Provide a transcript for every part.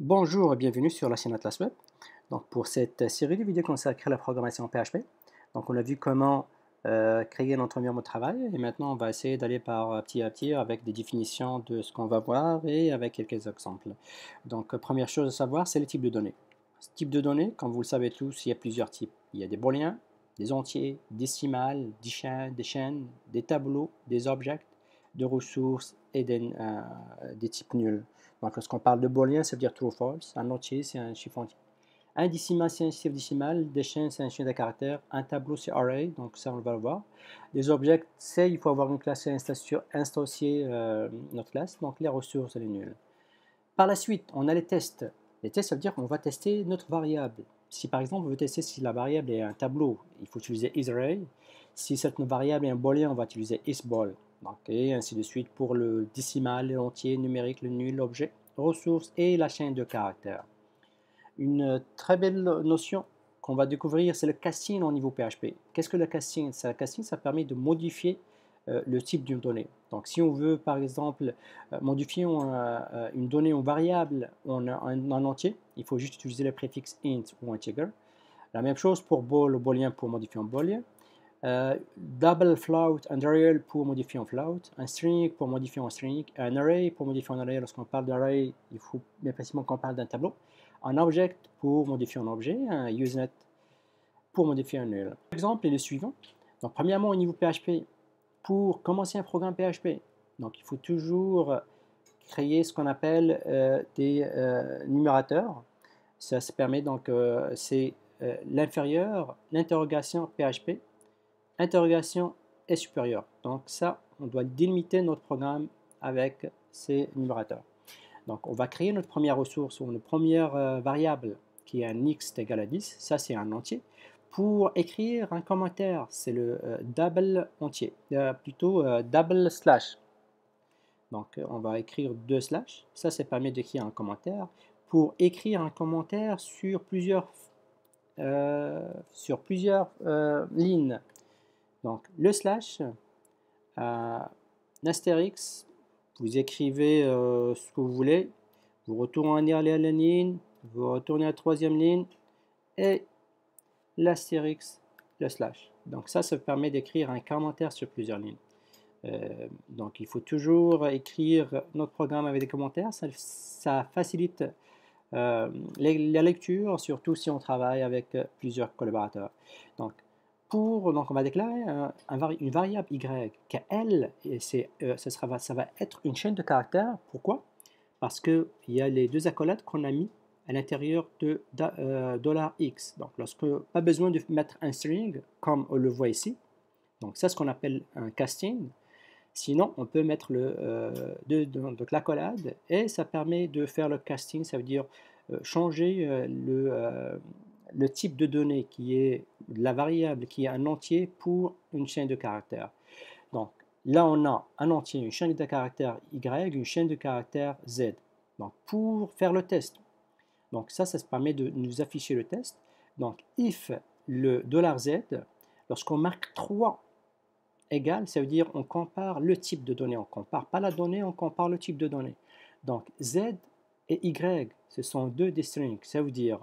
Bonjour et bienvenue sur la chaîne Atlas Web. Donc pour cette série de vidéos consacrée à la programmation en PHP, donc on a vu comment créer notre environnement de travail et maintenant on va essayer d'aller par petit à petit avec des définitions de ce qu'on va voir et avec quelques exemples. Donc première chose à savoir, c'est les types de données. Ce type de données, comme vous le savez tous, il y a plusieurs types. Il y a des booléens, des entiers, décimales, des chaînes, des tableaux, des objets, des ressources et des types nuls. Donc, lorsqu'on parle de booléen, ça veut dire true ou false. Un entier, c'est un chiffre entier. Un décimal, c'est un chiffre décimal. Des chaînes, c'est un chaîne de caractères. Un tableau, c'est array. Donc, ça, on va le voir. Les objets, c'est il faut avoir une classe et instancier notre classe. Donc, les ressources, c'est les nuls. Par la suite, on a les tests. Les tests, ça veut dire qu'on va tester notre variable. Si par exemple, on veut tester si la variable est un tableau, il faut utiliser isArray. Si cette variable est un booléen, on va utiliser isBool. Donc, et ainsi de suite pour le décimal, l'entier, le numérique, le nul, l'objet, ressources et la chaîne de caractères. Une très belle notion qu'on va découvrir, c'est le casting au niveau PHP. Qu'est-ce que le casting? Le casting, ça permet de modifier le type d'une donnée. Donc, si on veut, par exemple, modifier une donnée en variable en entier, il faut juste utiliser le préfixe int ou integer. La même chose pour boolean pour modifier en boolean. Double float, un array pour modifier en float, un string pour modifier en string, un array pour modifier en array. Lorsqu'on parle d'array, il faut bien précisément qu'on parle d'un tableau. Un object pour modifier un objet, un useNet pour modifier un nul. L'exemple est le suivant. Donc, premièrement, au niveau PHP, pour commencer un programme PHP, donc il faut toujours créer ce qu'on appelle des numérateurs. Ça se permet donc, c'est l'inférieur, l'interrogation PHP, interrogation est supérieure. Donc ça, on doit délimiter notre programme avec ces numérateurs. Donc on va créer notre première ressource ou notre première variable qui est un x égal à 10. Ça, c'est un entier. Pour écrire un commentaire, c'est le double entier, plutôt double slash. Donc on va écrire 2 slash. Ça permet d'écrire un commentaire. Pour écrire un commentaire sur plusieurs lignes. Donc le slash, l'astérix, vous écrivez ce que vous voulez, vous retournez à la ligne, vous retournez à la troisième ligne, et l'astérix, le slash. Donc ça permet d'écrire un commentaire sur plusieurs lignes. Donc il faut toujours écrire notre programme avec des commentaires, ça facilite la lecture, surtout si on travaille avec plusieurs collaborateurs. Donc on va déclarer une variable y, qu'elle, ça va être une chaîne de caractères. Pourquoi? Parce qu'il y a les deux accolades qu'on a mis à l'intérieur de $x. Donc, pas besoin de mettre un string, comme on le voit ici. Donc, c'est ce qu'on appelle un casting. Sinon, on peut mettre donc l'accolade et ça permet de faire le casting, ça veut dire changer le type de données qui est la variable qui est un entier pour une chaîne de caractères. Donc là, on a un entier, une chaîne de caractères Y, une chaîne de caractères Z. Donc pour faire le test, donc ça permet de nous afficher le test. Donc if le $Z, lorsqu'on marque 3 égal, ça veut dire on compare le type de données, on compare pas la donnée, on compare le type de données. Donc Z et Y, ce sont deux des strings, ça veut dire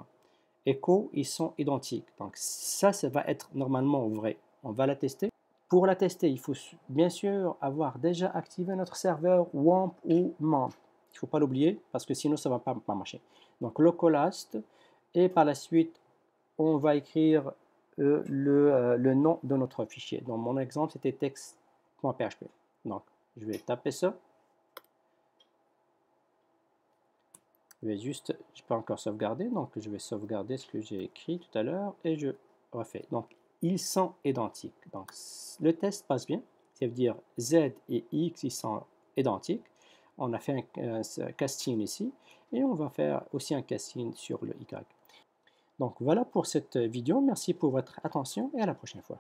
écho, ils sont identiques. Donc ça va être normalement vrai. On va la tester. Pour la tester, il faut bien sûr avoir déjà activé notre serveur WAMP ou MAMP. Il ne faut pas l'oublier parce que sinon ça ne va pas marcher. Donc localhost et par la suite on va écrire le nom de notre fichier. Dans mon exemple, c'était text.php. Donc, je vais taper ça. Je peux encore sauvegarder. Donc, je vais sauvegarder ce que j'ai écrit tout à l'heure et je refais. Donc, ils sont identiques. Donc, le test passe bien. Ça veut dire Z et X, ils sont identiques. On a fait un casting ici et on va faire aussi un casting sur le Y. Donc voilà pour cette vidéo, merci pour votre attention et à la prochaine fois.